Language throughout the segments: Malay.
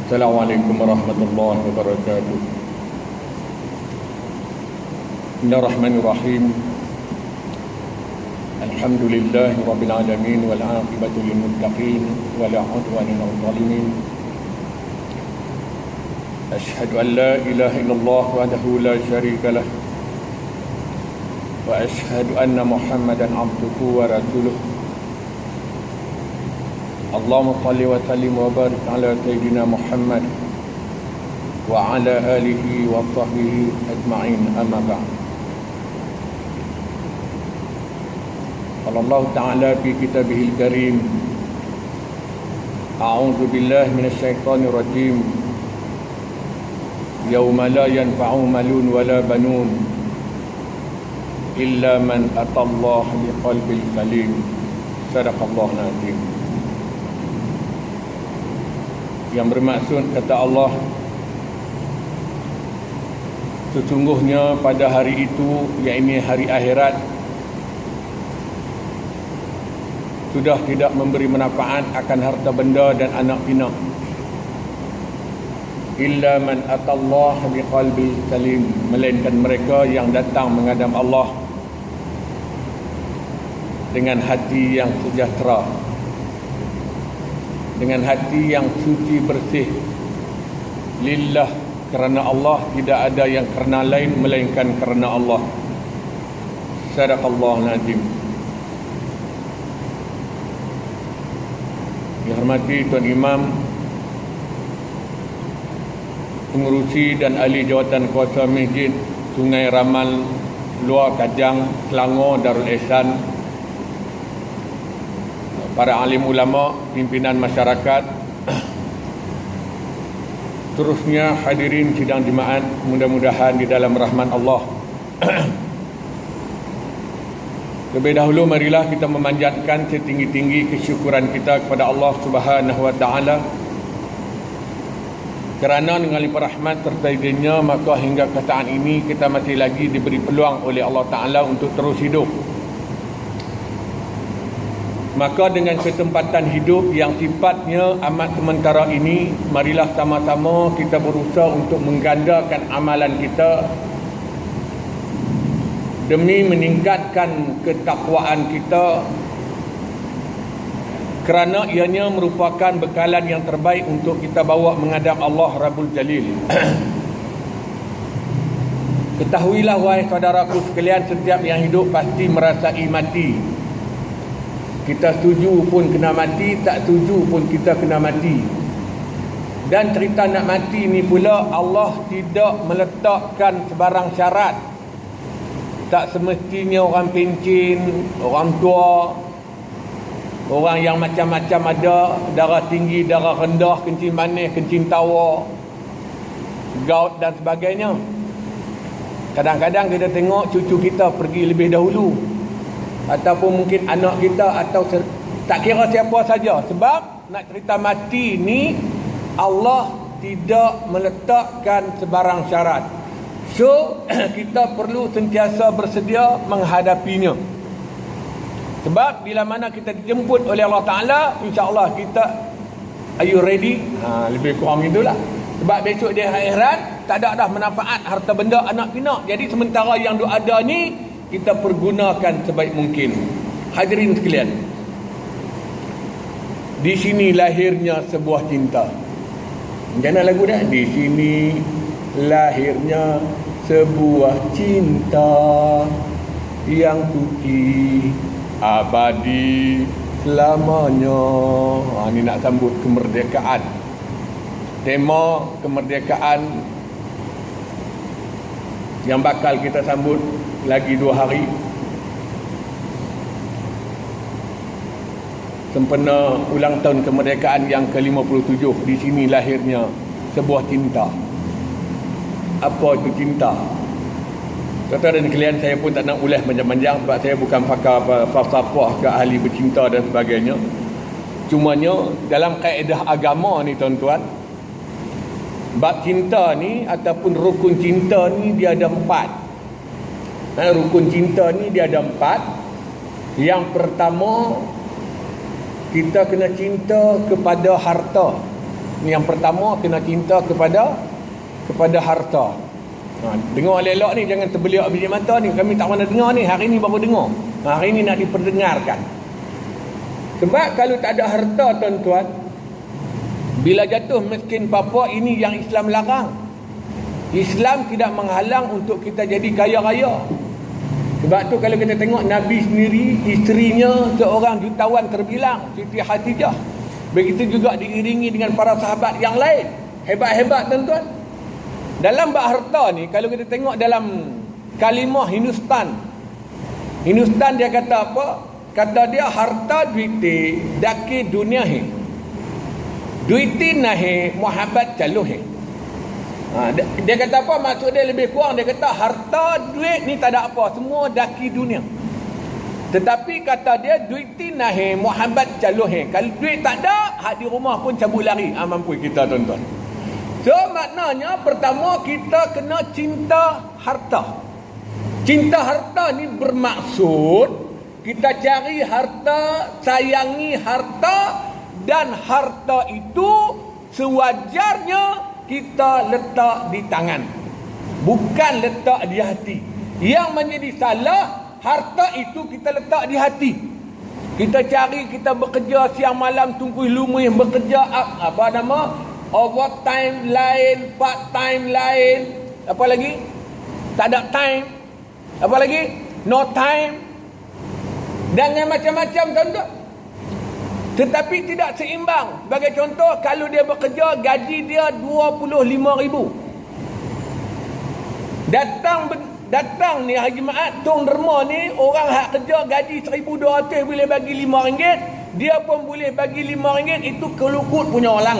Assalamualaikum warahmatullahi wabarakatuh. Bismillahirrahmanirrahim. Alhamdulillahi rabbil alamin wal 'aqibatu lil muttaqin wa la 'udwana 'alal zalimin. Asyhadu an la ilaha illallah wahdahu la syarika lah wa asyhadu anna Muhammadan 'abduhu wa rasuluh. Allahumma salli wa sallim wa barik ala sayyidina Muhammad wa ala alihi wa sahbihi ajma'in, amma ba'd. Allah Ta'ala fi kitabihil karim, a'udzu billahi minasy syaithanir rajim. Yauma la yanfa'u malun wala banun illa man atallaha biqalbin salim. Sadaqallahul azim. Yang bermaksud, kata Allah, sesungguhnya pada hari itu, yakni hari akhirat, sudah tidak memberi manfaat akan harta benda dan anak pinak, illa man atallaha biqalbi salim, melainkan mereka yang datang menghadap Allah dengan hati yang sejahtera, dengan hati yang suci bersih, lillah, kerana Allah, tidak ada yang kerana lain melainkan kerana Allah. Sadaqallahul azim. Dihormati Tuan Imam, pengurusi dan ahli jawatan kuasa masjid Sungai Ramal, Luar Kajang, Selangor, Darul Ihsan, para alim ulama, pimpinan masyarakat, terusnya hadirin sidang jemaat, mudah-mudahan di dalam rahmat Allah. Lebih dahulu marilah kita memanjatkan setinggi-tinggi kesyukuran kita kepada Allah Subhanahu wa taala, kerana dengan limpah rahmat serta izin-Nya, maka hingga ke saat ini kita masih lagi diberi peluang oleh Allah Taala untuk terus hidup. Maka dengan kesempatan hidup yang sifatnya amat sementara ini, marilah sama-sama kita berusaha untuk menggandakan amalan kita demi meningkatkan ketakwaan kita, kerana ianya merupakan bekalan yang terbaik untuk kita bawa menghadap Allah Rabbul Jalil. Ketahuilah wahai saudaraku sekalian, setiap yang hidup pasti merasai mati. Kita setuju pun kena mati, tak setuju pun kita kena mati. Dan cerita nak mati ni pula, Allah tidak meletakkan sebarang syarat. Tak semestinya orang pencin, orang tua, orang yang macam-macam ada, darah tinggi, darah rendah, kencing manis, kencing tawa, gout dan sebagainya. Kadang-kadang kita tengok cucu kita pergi lebih dahulu, ataupun mungkin anak kita, atau tak kira siapa saja. Sebab nak cerita mati ni, Allah tidak meletakkan sebarang syarat. So kita perlu sentiasa bersedia menghadapinya. Sebab bila mana kita dijemput oleh Allah Ta'ala, insya-Allah kita, are you ready? Lebih kurang itulah. Sebab besok di akhirat tak ada dah manfaat harta benda anak pinak. Jadi sementara yang ada ni, kita pergunakan sebaik mungkin. Hadirin sekalian, di sini lahirnya sebuah cinta. Jangan lagu dah. Di sini lahirnya sebuah cinta yang suci abadi selamanya. Ini nak sambut kemerdekaan. Tema kemerdekaan yang bakal kita sambut lagi 2 hari, sempena ulang tahun kemerdekaan yang ke-57. Di sini lahirnya sebuah cinta. Apa itu cinta? Tuan-tuan dan sekalian, saya pun tak nak ulas panjang-panjang, sebab saya bukan pakar falsafah ke ahli bercinta dan sebagainya. Cumanya dalam kaedah agama ni tuan-tuan, bab cinta ni ataupun rukun cinta ni dia ada 4. Rukun cinta ni dia ada 4. Yang pertama, kita kena cinta kepada harta. Ini yang pertama, kena cinta kepada harta. Dengar elok ni, jangan terbeliak biji mata ni. Kami tak pernah dengar ni, hari ni baru dengar. Hari ni nak diperdengarkan. Sebab kalau tak ada harta, tuan-tuan, bila jatuh miskin papa, ini yang Islam larang. Islam tidak menghalang untuk kita jadi kaya-raya. Sebab tu kalau kita tengok Nabi sendiri, isterinya seorang jutawan terbilang, Siti Khadijah. Begitu juga diiringi dengan para sahabat yang lain. Hebat-hebat, tuan-tuan. Dalam bab harta ni, kalau kita tengok dalam kalimah Hindustan dia kata apa? Kata dia, harta duiti daki dunia he, duiti nahi muhabbat caluh he. Dia kata apa? Maksud dia lebih kurang, dia kata harta duit ni tak ada apa, semua daki dunia. Tetapi kata dia, duiti nahi muhabbat caluh he. Kalau duit tak ada, hak di rumah pun cabut lari. Mampu kita, tuan-tuan. So maknanya pertama, kita kena cinta harta. Cinta harta ni bermaksud kita cari harta, sayangi harta, dan harta itu sewajarnya kita letak di tangan, bukan letak di hati. Yang menjadi salah, harta itu kita letak di hati. Kita cari, kita bekerja siang malam, tunggu lumih bekerja, overtime lain, part time lain, apa lagi? Tak ada time. Apa lagi? No time. Dan yang macam-macam, tuan-tuan. Tetapi tidak seimbang. Sebagai contoh, kalau dia bekerja, gaji dia 25,000. Datang ni hari Jumaat, Tung Derma ni, orang hak kerja gaji 1,200 boleh bagi RM5. Dia pun boleh bagi RM5. Itu kelukut punya orang.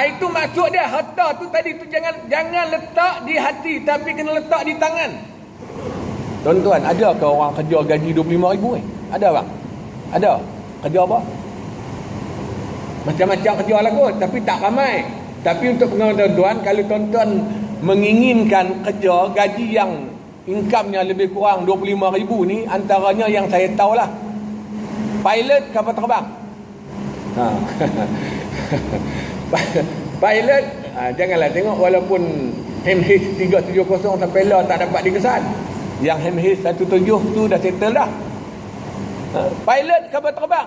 Itu maksud dia. Harta tu tadi tu jangan letak di hati, tapi kena letak di tangan. Tuan-tuan, ada ke orang kerja gaji 25,000 Ada bang? Ada. Kerja apa? Macam-macam kerja lah kot, tapi tak ramai. Tapi untuk pengetahuan tuan-tuan, kalau tuan-tuan menginginkan kerja gaji yang income-nya lebih kurang 25,000 ni, antaranya yang saya tahulah, pilot kapal terbang. Pilot, janganlah tengok walaupun MH370 sampai lah tak dapat dikesan. Yang MH17 tu dah settle dah. Pilot kapal terbang.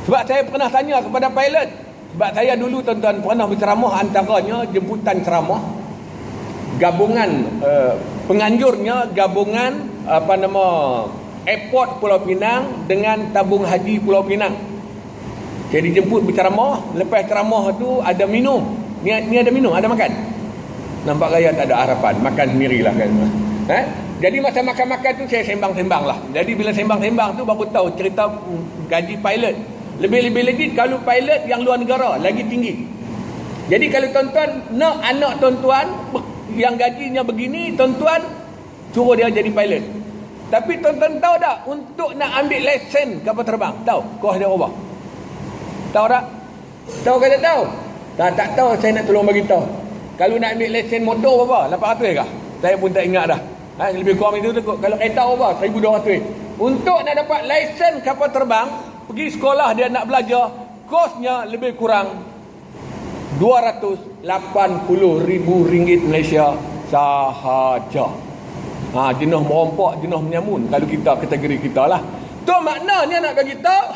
Sebab saya pernah tanya kepada pilot. Sebab saya dulu, tuan-tuan, pernah berceramah, antaranya jemputan ceramah, gabungan penganjurnya gabungan airport Pulau Pinang dengan tabung haji Pulau Pinang. Saya dijemput berceramah. Lepas ceramah tu ada minum. Ni ada minum, ada makan. Nampak gaya tak ada harapan, makan sendirilah kan. Jadi masa makan-makan tu saya sembang-sembang lah. Jadi bila sembang-sembang tu baru tahu cerita gaji pilot. Lebih-lebih lagi kalau pilot yang luar negara lagi tinggi. Jadi kalau tuan-tuan nak anak tuan-tuan yang gajinya begini, tuan-tuan suruh dia jadi pilot. Tapi tuan-tuan tahu tak, untuk nak ambil lesen kapal terbang, tahu kos dia berapa? Tahu tak? Tahu ke tak tahu? Tak tahu, saya nak tolong bagi tahu. Kalau nak ambil lesen motor berapa? 800 kah? Saya pun tak ingat dah. Lebih kurang itu. Kalau kereta berapa? 1,200. Untuk nak dapat lesen kapal terbang, pergi sekolah dia nak belajar, kosnya lebih kurang RM280,000 Malaysia sahaja. Jenuh merompak, jenuh menyamun kalau kita kategori kita lah. Tu maknanya nak bagi tahu.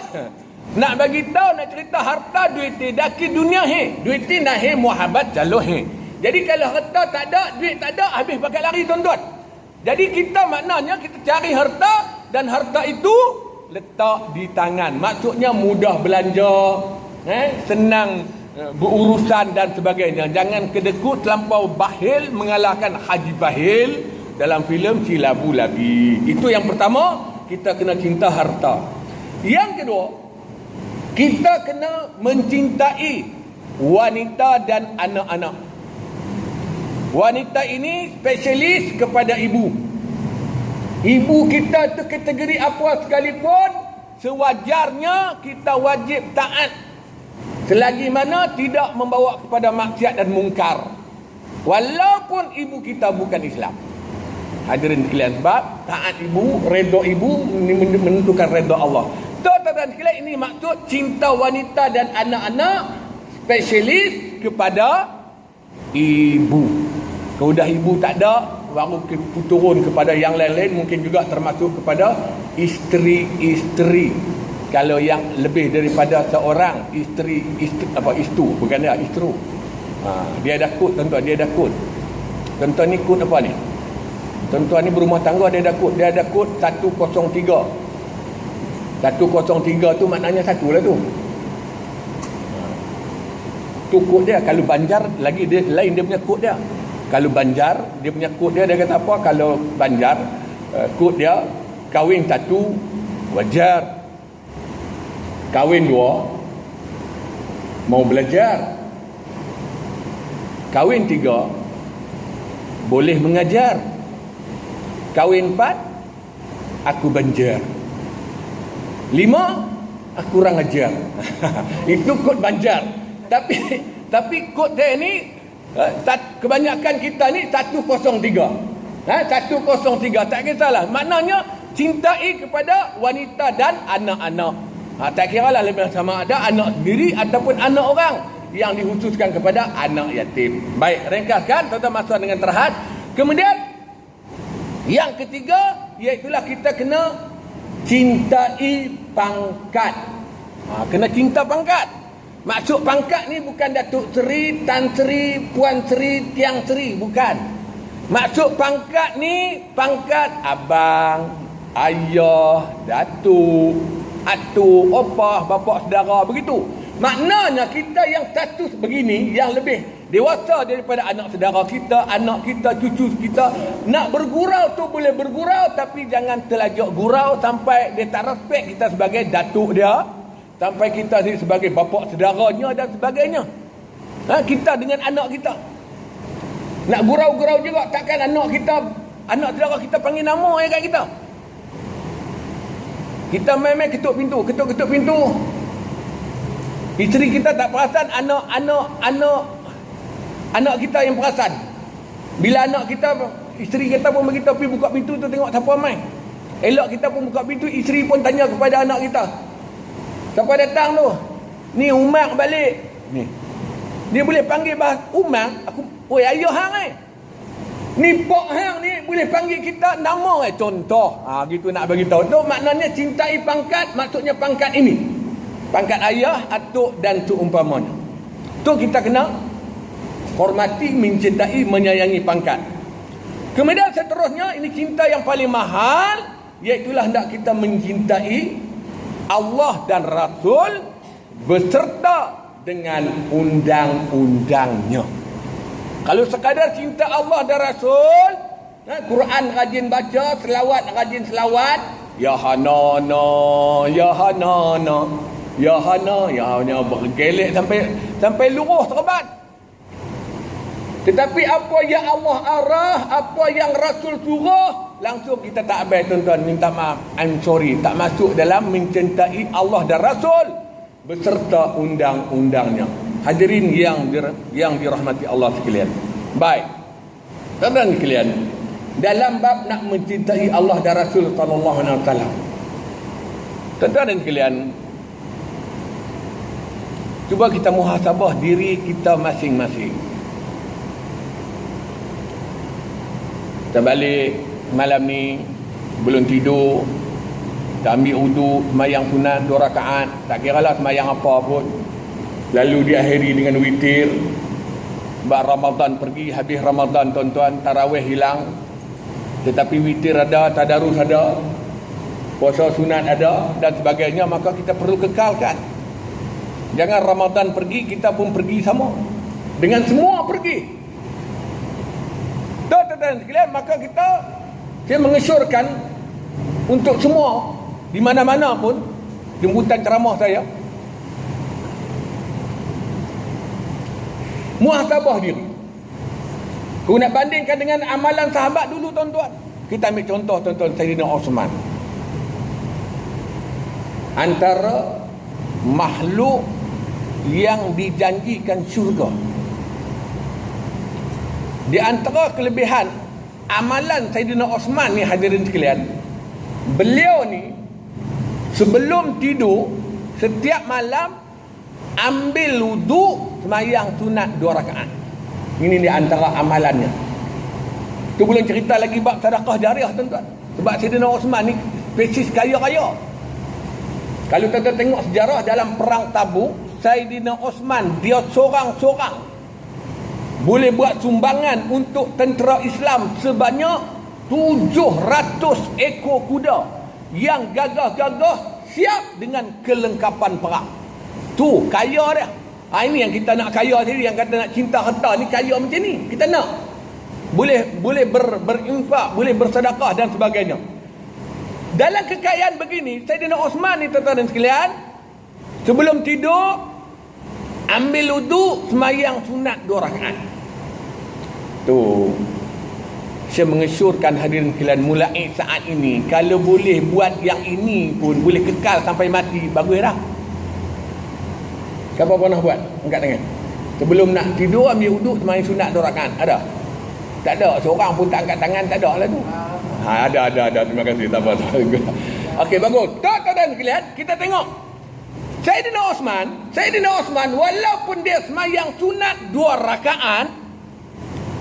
Nak bagi tahu, nak cerita harta duit daki dunia he. Duit nahi muhabbat jaloh he. Jadi kalau harta tak ada, duit tak ada, habis pakai lari, tuan-tuan. Jadi kita maknanya kita cari harta, dan harta itu letak di tangan. Maksudnya mudah belanja, senang berurusan dan sebagainya. Jangan kedekut terlampau bakhil, mengalahkan Haji Bakhil dalam filem Si Labu Labi. Itu yang pertama, kita kena cinta harta. Yang kedua, kita kena mencintai wanita dan anak-anak. Wanita ini spesialis kepada ibu. Ibu kita tu kategori apa sekalipun, sewajarnya kita wajib taat. Selagi mana tidak membawa kepada maksiat dan mungkar. Walaupun ibu kita bukan Islam. Hadirin sekalian, sebab taat ibu, redha ibu menentukan redha Allah. tuan-tuan sekalian, ini maksud cinta wanita dan anak-anak spesialis kepada ibu. Kalau dah ibu tak ada, baru turun kepada yang lain-lain, mungkin juga termasuk kepada isteri-isteri. Kalau yang lebih daripada seorang isteri istu, bukan dia isteri. Dia ada kod, tuan-tuan, dia ada kod. Tuan-tuan ni kod apa ni? Tuan-tuan ni berumah tangga, dia ada kod 103. 103 tu maknanya satu lah tu. Tu kod dia. Kalau Banjar lagi dia lain, dia punya kod dia. Kalau Banjar dia punya kod dia kata apa? Kalau Banjar kod dia kahwin 1 wajar, kahwin 2 mau belajar, kahwin 3 boleh mengajar, kahwin 4 aku banjar, 5 aku kurang ajar. Itu kod Banjar. Tapi kod dia ni kebanyakan kita ni 103. 103 tak kisahlah. Maknanya cintai kepada wanita dan anak-anak. Tak kira lah lebih sama ada anak sendiri ataupun anak orang, yang dikhususkan kepada anak yatim. Baik, ringkaskan tuan-tuan masuk dengan terhad. Kemudian yang ketiga, iaitulah kita kena cintai pangkat. Kena cinta pangkat. Maksud pangkat ni bukan Datuk Seri, Tan Seri, Puan Seri, Tiang Seri, bukan. Maksud pangkat ni pangkat abang, ayah, datuk, atuk, opah, bapa saudara, begitu. Maknanya kita yang status begini, yang lebih dewasa daripada anak saudara kita, anak kita, cucu kita, nak bergurau tu boleh bergurau, tapi jangan terlajak gurau sampai dia tak respect kita sebagai datuk dia, sampai kita sebagai bapa saudaranya dan sebagainya. Kita dengan anak kita nak gurau-gurau juga, takkan anak kita, anak saudara kita panggil nama kat kita. Kita main-main ketuk pintu. Isteri kita tak perasan, anak kita yang perasan. Bila anak kita, isteri kita pun beritahu pergi buka pintu tu tengok siapa main. Elok kita pun buka pintu, isteri pun tanya kepada anak kita, siapa datang tu? Ni Umar balik. Ni. Dia boleh panggil Umar, oi ayah hang Ni pok hang ni boleh panggil kita nama contoh. Gitu nak bagi tahu. Tu maknanya cintai pangkat, maksudnya pangkat ini. Pangkat ayah, atuk dan seumpamanya. Tu kita kena hormati, mencintai, menyayangi pangkat. Kemudian seterusnya, ini cinta yang paling mahal, iaitulah hendak kita mencintai Allah dan Rasul beserta dengan undang-undangnya. Kalau sekadar cinta Allah dan Rasul, Quran rajin baca, selawat rajin selawat, ya hanana, ya hanana, ya hana, ya hana, bergelek sampai luruh terbat. Tetapi apa yang Allah arah, apa yang Rasul suruh, langsung kita tak habis, tuan-tuan, minta maaf, I'm sorry, tak masuk dalam mencintai Allah dan Rasul beserta undang-undangnya. Hadirin yang dirahmati Allah sekalian. Baik, tuan-tuan sekalian, dalam bab nak mencintai Allah dan Rasul sallallahu alaihi wasallam, tuan-tuan sekalian, cuba kita muhasabah diri kita masing-masing. Kita balik malam ni belum tidur, kita ambil wudu, semayang sunat 2 rakaat, tak kira lah semayang apa pun, lalu diakhiri dengan witir. Sebab Ramadan pergi, habis Ramadan tuan-tuan, tarawih hilang, tetapi witir ada, tadarus ada, puasa sunat ada dan sebagainya. Maka kita perlu kekalkan. Jangan Ramadan pergi, kita pun pergi sama dengan semua pergi. Tuan-tuan sekalian, maka saya mengesyorkan untuk semua, di mana-mana pun jemputan ceramah saya, muhasabah diri. Kau nak bandingkan dengan amalan sahabat dulu, tuan-tuan. Kita ambil contoh, tuan-tuan, Sayyidina Osman. Antara makhluk yang dijanjikan syurga. Di antara kelebihan amalan Sayyidina Osman ni, hadirin sekalian, beliau ni Sebelum tidur setiap malam ambil wuduk, sembahyang sunat 2 rakaat. Ini di antara amalannya. Tu belum cerita lagi bab sedekah jariah tuan-tuan. Sebab Saidina Osman ni spesies kaya-kaya. Kalau tuan-tuan tengok sejarah dalam perang Tabuk, Saidina Osman dia seorang-seorang boleh buat sumbangan untuk tentera Islam sebanyak 700 ekor kuda yang gagah-gagah siap dengan kelengkapan perang. Tu kaya dia. Ini yang kita nak kaya sendiri, yang kata nak cinta harta ni kaya macam ni. Kita nak boleh berinfak, boleh bersedekah dan sebagainya. Dalam kekayaan begini, Saidina Osman ni tuan-tuan dan sekalian, sebelum tidur ambil wuduk, sembahyang sunat 2 rakaat. Tu saya mengesyorkan hadirin sekalian, mulai saat ini kalau boleh buat yang ini pun boleh kekal sampai mati, bagus dah. Siapa pernah buat? Angkat tangan. Sebelum nak tidur ambil wuduk, sembahyang sunat 2 rakaat. Ada? Tak ada. Seorang pun tak angkat tangan, tak ada lah tu. Ada. Terima kasih. Tak apa. Okey, bagus. Tuan-tuan dan sekalian, kita tengok. Saidina Osman walaupun dia sembahyang sunat 2 rakaat,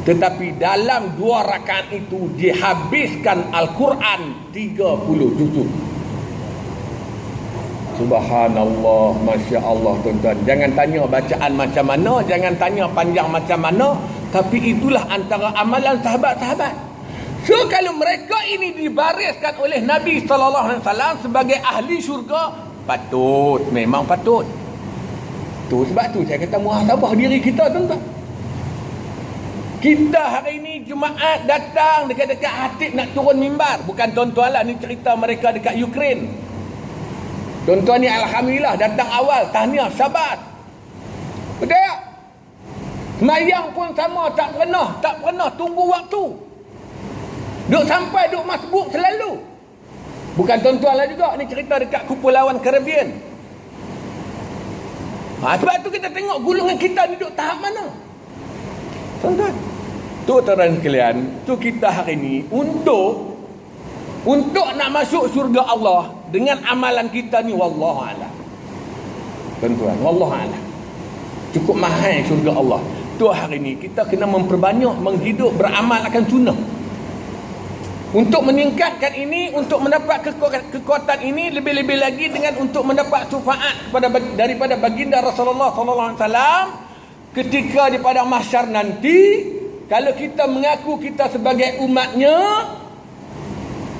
tetapi dalam 2 rakaat itu dihabiskan Al-Quran 30 juzuk. Subhanallah, Masya Allah tuan-tuan. Jangan tanya bacaan macam mana, jangan tanya panjang macam mana, tapi itulah antara amalan sahabat-sahabat. So kalau mereka ini dibariskan oleh Nabi SAW sebagai ahli syurga, patut, memang patut. Tu sebab tu saya kata muhasabah diri kita tuan-tuan. Kita hari ini Jumaat datang dekat-dekat Hatib nak turun mimbar. Bukan tuan-tuan lah, ni cerita mereka dekat Ukraine. Tuan-tuan ni alhamdulillah datang awal, tahniah, sabar. Betul tak? Semayang pun sama, tak pernah tunggu waktu. Duk sampai, duk masbuk selalu. Bukan tuan-tuan lah juga, ni cerita dekat Kepulauan Caribbean. Sebab tu kita tengok golongan kita ni duk tahap mana. Tuan-tuan, tu tuan-tuan sekalian, tu kita hari ni untuk nak masuk syurga Allah dengan amalan kita ni, wallahualam. Tuan-tuan, wallahualam. Cukup mahal syurga Allah. Tu hari ni kita kena memperbanyak menghidup beramal akan sunnah. Untuk meningkatkan ini, untuk mendapat kekuatan ini, lebih-lebih lagi dengan untuk mendapat syafaat daripada baginda Rasulullah SAW ketika di padang mahsyar nanti. Kalau kita mengaku kita sebagai umatnya,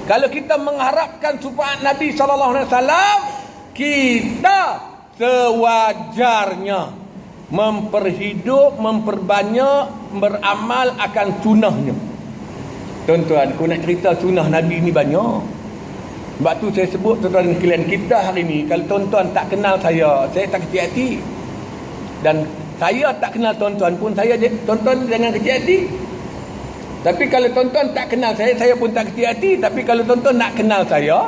kalau kita mengharapkan syafaat Nabi SAW, kita sewajarnya memperbanyak beramal akan sunnahnya. Tuan-tuan, aku nak cerita sunnah Nabi ni banyak. Sebab tu saya sebut tuan-tuan dan sekalian, kita hari ni, kalau tuan-tuan tak kenal saya tak kecil hati. Dan saya tak kenal tuan-tuan pun, tuan-tuan jangan kecil hati. Tapi kalau tuan-tuan tak kenal saya pun tak kecil hati. Tapi kalau tuan-tuan nak kenal saya,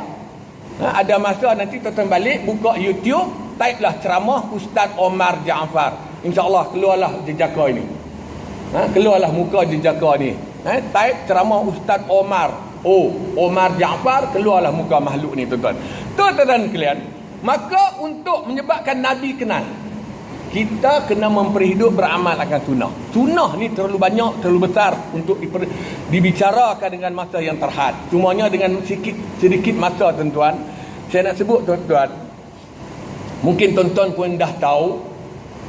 ada masa nanti tuan-tuan balik, buka YouTube, type lah ceramah Ustaz Omar Jaafar. InsyaAllah keluarlah jejaka ini. Keluarlah muka jejaka ni. Type ceramah Ustaz Omar Jaafar, keluarlah muka makhluk ni tuan-tuan. Tuan-tuan sekalian, maka untuk menyebabkan Nabi kenal, kita kena memperhidup beramal akan sunnah. Sunnah ni terlalu banyak, terlalu besar untuk dibicarakan dengan masa yang terhad. Cumanya dengan sedikit masa tuan-tuan, saya nak sebut tuan-tuan, mungkin tuan-tuan pun dah tahu.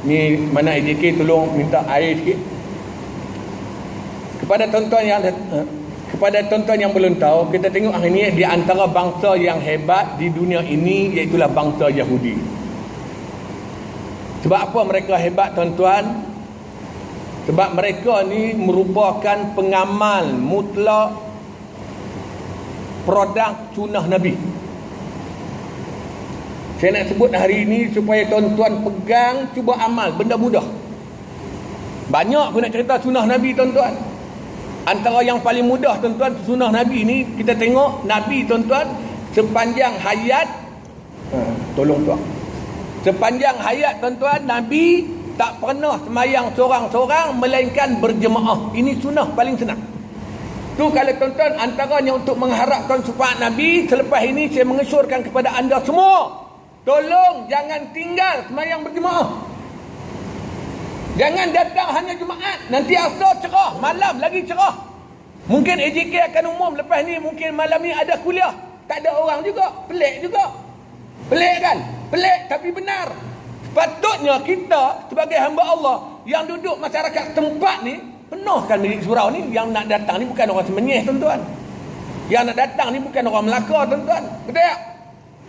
Ni mana AJK tolong minta air sikit. Kepada tuan-tuan yang belum tahu, kita tengok hari ini di antara bangsa yang hebat di dunia ini, iaitulah bangsa Yahudi. Sebab apa mereka hebat tuan-tuan? Sebab mereka ni merupakan pengamal mutlak produk sunnah Nabi. Saya nak sebut hari ini supaya tuan-tuan pegang, cuba amal, benda mudah. Banyak aku nak cerita sunnah Nabi tuan-tuan. Antara yang paling mudah tuan-tuan, sunnah Nabi ni, kita tengok Nabi tuan-tuan sepanjang hayat, tolong tuan, sepanjang hayat tuan-tuan, Nabi tak pernah sembahyang seorang-seorang melainkan berjemaah. Ini sunnah paling senang. Tu kalau tuan-tuan, antaranya untuk mengharapkan syafaat Nabi, selepas ini saya mengesyorkan kepada anda semua, tolong jangan tinggal sembahyang berjemaah. Jangan datang hanya Jumaat, nanti asar cerah, malam lagi cerah. Mungkin AJK akan umum lepas ni, mungkin malam ni ada kuliah, tak ada orang juga, pelik juga. Pelik kan? Pelik tapi benar. Sepatutnya kita sebagai hamba Allah yang duduk masyarakat tempat ni, penuhkan bilik surau ni. Yang nak datang ni bukan orang Semenyih, tuan-tuan. Yang nak datang ni bukan orang Melaka, tuan-tuan. Betul tak?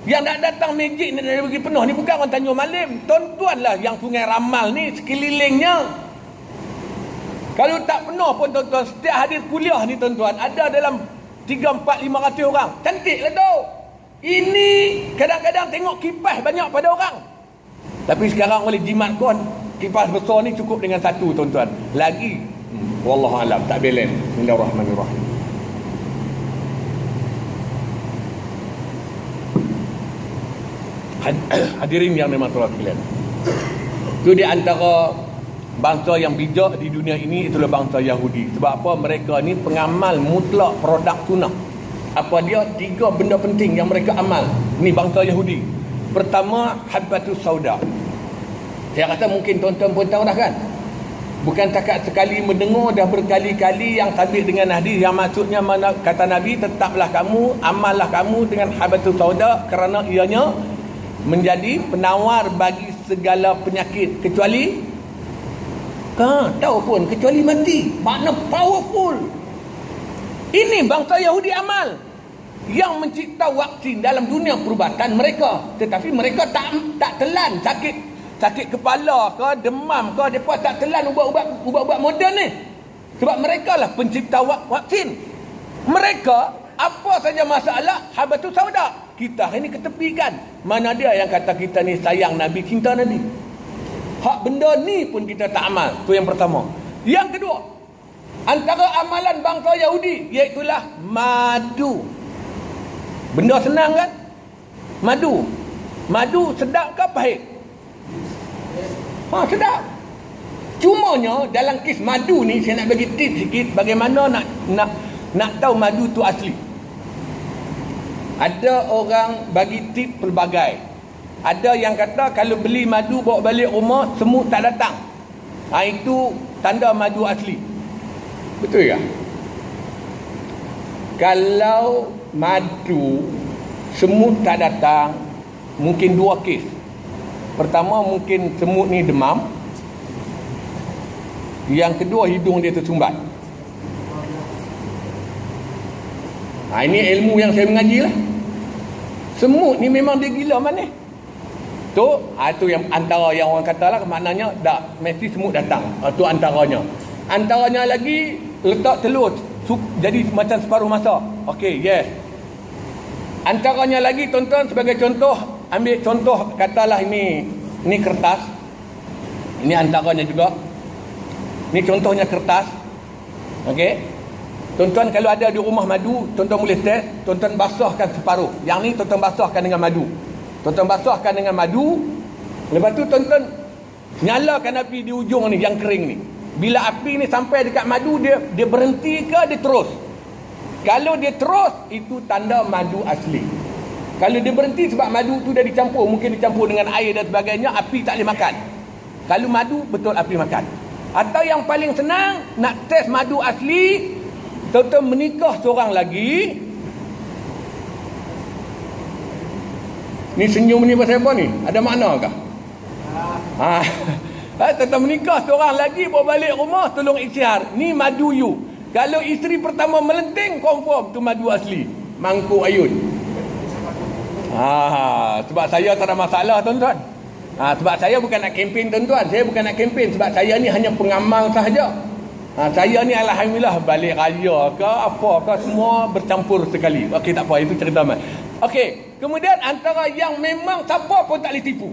Yang nak datang masjid ni nak bagi penuh ni bukan orang Tanjung Malim. Tuan-tuan lah yang Sungai Ramal ni sekelilingnya. Kalau tak penuh pun tuan-tuan, setiap hadir kuliah ni tuan-tuan, ada dalam 3, 4, 500 orang. Cantik lah tu. Ini kadang-kadang tengok kipas banyak pada orang. Tapi sekarang oleh jimat kon, kipas besar ni cukup dengan satu, tuan-tuan. Lagi wallahualam tak balance. Bismillahirrahmanirrahim. Hadirin yang memang telah sekalian, itu di antara bangsa yang bijak di dunia ini, itulah bangsa Yahudi. Sebab apa? Mereka ni pengamal mutlak produk sunnah. Apa dia? 3 benda penting yang mereka amal. Ni bangsa Yahudi. Pertama, habbatus sauda. Saya rasa mungkin tuan-tuan pun tahu dah kan. Bukan takat sekali mendengar, dah berkali-kali yang sabit dengan hadis yang maksudnya mana, kata Nabi, tetaplah kamu, amallah kamu dengan habbatus sauda, kerana ianya menjadi penawar bagi segala penyakit kecuali tahu pun kecuali mati. Makna powerful. Ini bangsa Yahudi amal yang mencipta vaksin dalam dunia perubatan mereka, tetapi mereka tak telan sakit kepala ke, demam ke, depa tak telan ubat-ubat moden ni. Sebab mereka lah pencipta vaksin. Mereka apa saja masalah habbatus sauda, kita ini ketepikan. Mana dia yang kata kita ni sayang Nabi, cinta Nabi? Hak benda ni pun kita tak amal. Tu yang pertama. Yang kedua, antara amalan bangsa Yahudi iaitulah madu. Benda senang kan? Madu sedap ke pahit? Sedap. Cumanya dalam kes madu ni saya nak bagi tips sikit bagaimana nak tahu madu tu asli. Ada orang bagi tip pelbagai. Ada yang kata kalau beli madu bawa balik rumah, semut tak datang. Itu tanda madu asli. Betul tak? Kalau madu semut tak datang, mungkin 2 kes. Pertama, mungkin semut ni demam. Yang kedua, hidung dia tersumbat. Ini ilmu yang saya mengaji lah. Semut ni memang dia gila mana? Tu yang antara yang orang kata lah, maknanya tak mesti semut datang. Tu antaranya. Antaranya lagi letak telur jadi macam separuh masa. Okey, yes. Antaranya lagi tuan-tuan, sebagai contoh, ambil contoh katalah ini kertas. Ini antaranya juga. Ini contohnya kertas. Okey. Tuan-tuan kalau ada di rumah madu, tuan-tuan boleh test, tuan-tuan basahkan separuh. Yang ni tuan-tuan basahkan dengan madu. Tuan-tuan basahkan dengan madu. Lepas tu tuan-tuan nyalakan api di ujung ni yang kering ni. Bila api ni sampai dekat madu, dia berhenti ke dia terus? Kalau dia terus, itu tanda madu asli. Kalau dia berhenti sebab madu tu dah dicampur, mungkin dicampur dengan air dan sebagainya, api tak boleh makan. Kalau madu, betul api makan. Atau yang paling senang, nak test madu asli, tuan-tuan menikah seorang lagi. Ni senyum ni pasal apa ni? Ada makna kah? Tuan-tuan menikah seorang lagi, bawa balik rumah, tolong isytihar. Ni madu you. Kalau isteri pertama melenting, confirm tu madu asli. Mangkuk ayun. Sebab saya tak ada masalah, tuan-tuan. Sebab saya bukan nak kempen, tuan-tuan. Saya bukan nak kempen. Sebab saya ni hanya pengamal sahaja. Saya ni alhamdulillah balik raya ke apa ke semua bercampur sekali. Okey, tak apa, itu cerita mai. Okey, kemudian antara yang memang siapa pun tak boleh tipu.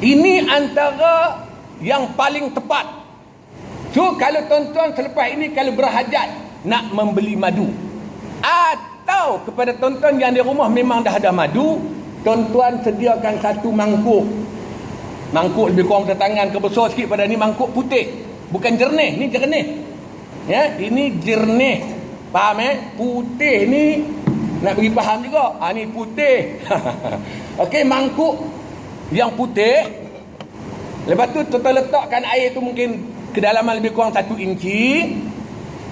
Ini antara yang paling tepat. So kalau tuan-tuan selepas ini kalau berhajat nak membeli madu, atau kepada tuan-tuan yang di rumah memang dah ada madu, tuan-tuan sediakan satu mangkuk. Mangkuk lebih kurang setangan ke besar sikit pada ni, mangkuk putih. Bukan jernih, ni jernih. Ya, ini jernih. Faham Putih ni nak bagi faham juga. Ni putih. Okey, mangkuk yang putih. Lepas tu tuan letakkan air tu mungkin kedalaman lebih kurang 1 inci.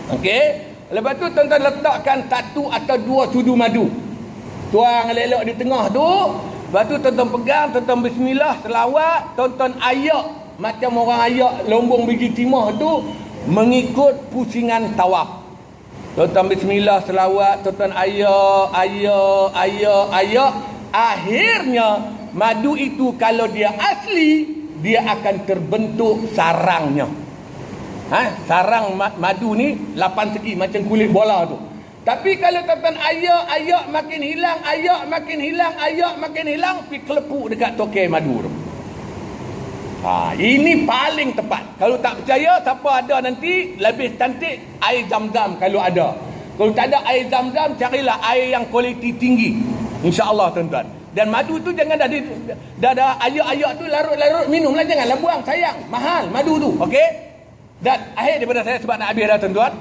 Okey. Lepas tu tuan letakkan 1 atau 2 sudu madu. Tuang elok-elok di tengah tu. Lepas tu tuan pegang, tuan bismillah, selawat, tuan ayak macam orang ayak lombong biji timah tu mengikut pusingan tawaf. Tuan bismillah, selawat, tuan ayak. Akhirnya madu itu kalau dia asli, dia akan terbentuk sarangnya. Sarang madu ni 8 segi macam kulit bola tu. Tapi kalau tuan ayak makin hilang, ayak makin hilang, pergi kelepuk dekat tokai madu tu. Ini paling tepat. Kalau tak percaya, siapa ada nanti lebih cantik air zam-zam kalau ada. Kalau tak ada air zam-zam, carilah air yang kualiti tinggi. InsyaAllah tuan-tuan. Dan madu tu jangan dah ada ayak-ayak tu larut-larut, minumlah, janganlah buang, sayang. Mahal madu tu. Okey? Dan akhir daripada saya sebab nak habis dah tuan-tuan.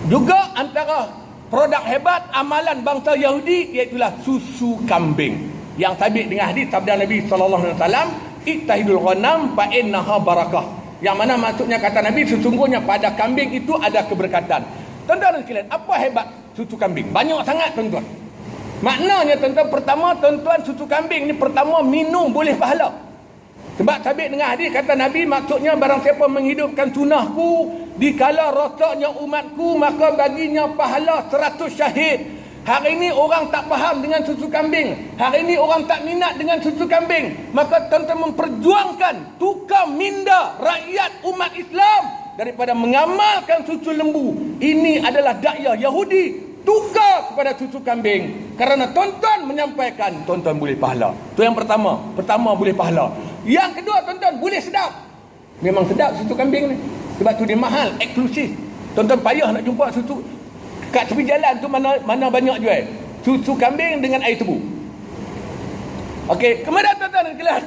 Juga antara produk hebat amalan bangsa Yahudi iaitulah susu kambing. Yang sabit dengan hadis sabda Nabi sallallahu alaihi wasallam, ittahidul ghanam fa innaha barakah. Yang mana maksudnya kata Nabi, sesungguhnya pada kambing itu ada keberkatan. Tuan-tuan sekalian, apa hebat susu kambing? Banyak sangat tuan-tuan. Maknanya tuan-tuan, pertama tuan-tuan, susu kambing ni pertama minum boleh pahala. Sebab sabit dengan hadis kata Nabi, maksudnya barang siapa menghidupkan sunnahku dikala rosaknya umatku, maka baginya pahala 100 syahid. Hari ini orang tak faham dengan susu kambing. Hari ini orang tak minat dengan susu kambing. Maka tuan-tuan memperjuangkan tukar minda rakyat umat Islam daripada mengamalkan susu lembu. Ini adalah dakwah Yahudi. Tukar kepada susu kambing. Kerana tuan-tuan menyampaikan, tuan-tuan boleh pahala. Itu yang pertama. Pertama boleh pahala. Yang kedua tuan-tuan, boleh sedap. Memang sedap susu kambing ni. Sebab tu dia mahal, eksklusif. Tuan-tuan payah nak jumpa susu. Kat tepi jalan tu mana banyak jual susu kambing dengan air tebu. Okey, kemudian tuan-tuan sekalian,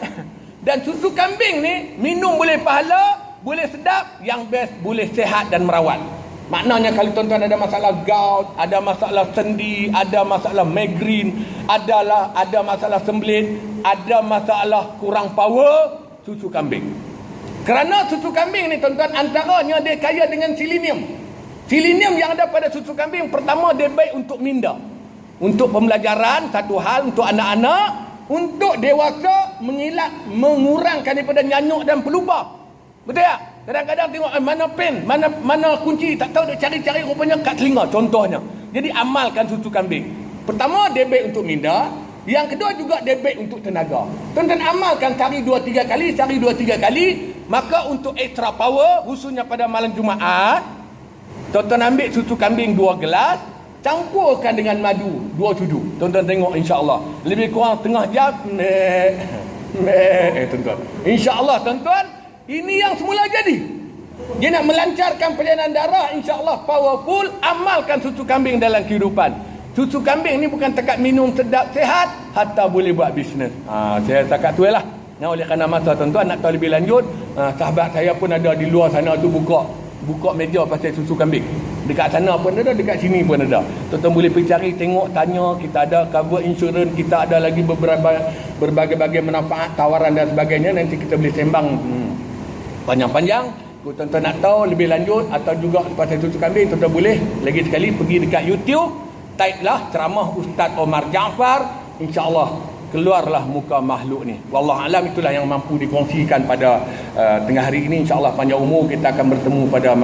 dan susu kambing ni minum boleh pahala, boleh sedap, yang best boleh sihat dan merawat. Maknanya kalau tuan-tuan ada masalah gout, ada masalah sendi, ada masalah migraine, ada masalah sembelit, ada masalah kurang power, susu kambing. Kerana susu kambing ni tuan-tuan, antaranya dia kaya dengan selenium. Selenium yang ada pada susu kambing, pertama dia baik untuk minda, untuk pembelajaran, satu hal, untuk anak-anak, untuk dewasa, mengurangkan daripada nyanyuk dan pelupa. Betul tak? Kadang-kadang tengok mana pen, mana kunci, tak tahu, dia cari-cari, rupanya kat telinga contohnya. Jadi amalkan susu kambing. Pertama dia baik untuk minda, yang kedua juga dia baik untuk tenaga. Tuan-tuan amalkan sehari 2-3 kali, maka untuk extra power, khususnya pada malam Jumaat, tuan-tuan ambil susu kambing 2 gelas, campurkan dengan madu 2 sudu. Tuan-tuan tengok, insya-Allah lebih kurang tengah jam. Tuan-tuan, insya-Allah tuan-tuan, ini yang semula jadi. Dia nak melancarkan perjalanan darah, insya-Allah powerful. Amalkan susu kambing dalam kehidupan. Susu kambing ni bukan takat minum sedap sihat, hatta boleh buat bisnes. Saya takat tu lah. Nah, oleh kerana masa tuan-tuan nak tahu lebih lanjut, sahabat saya pun ada di luar sana tu buka meja pasal susu kambing. Dekat sana pun ada, dekat sini pun ada. Tuan-tuan boleh pergi cari, tengok, tanya. Kita ada cover insurans, kita ada lagi berbagai-bagai manfaat, tawaran dan sebagainya. Nanti kita boleh sembang panjang-panjang. Kalau tuan-tuan nak tahu lebih lanjut atau juga pasal susu kambing, tuan-tuan boleh lagi sekali pergi dekat YouTube, type lah ceramah Ustaz Omar Jaafar, insya-Allah keluarlah muka makhluk ni. Wallahu alam, itulah yang mampu dikongsikan pada tengah hari ini. Insya-Allah panjang umur kita akan bertemu pada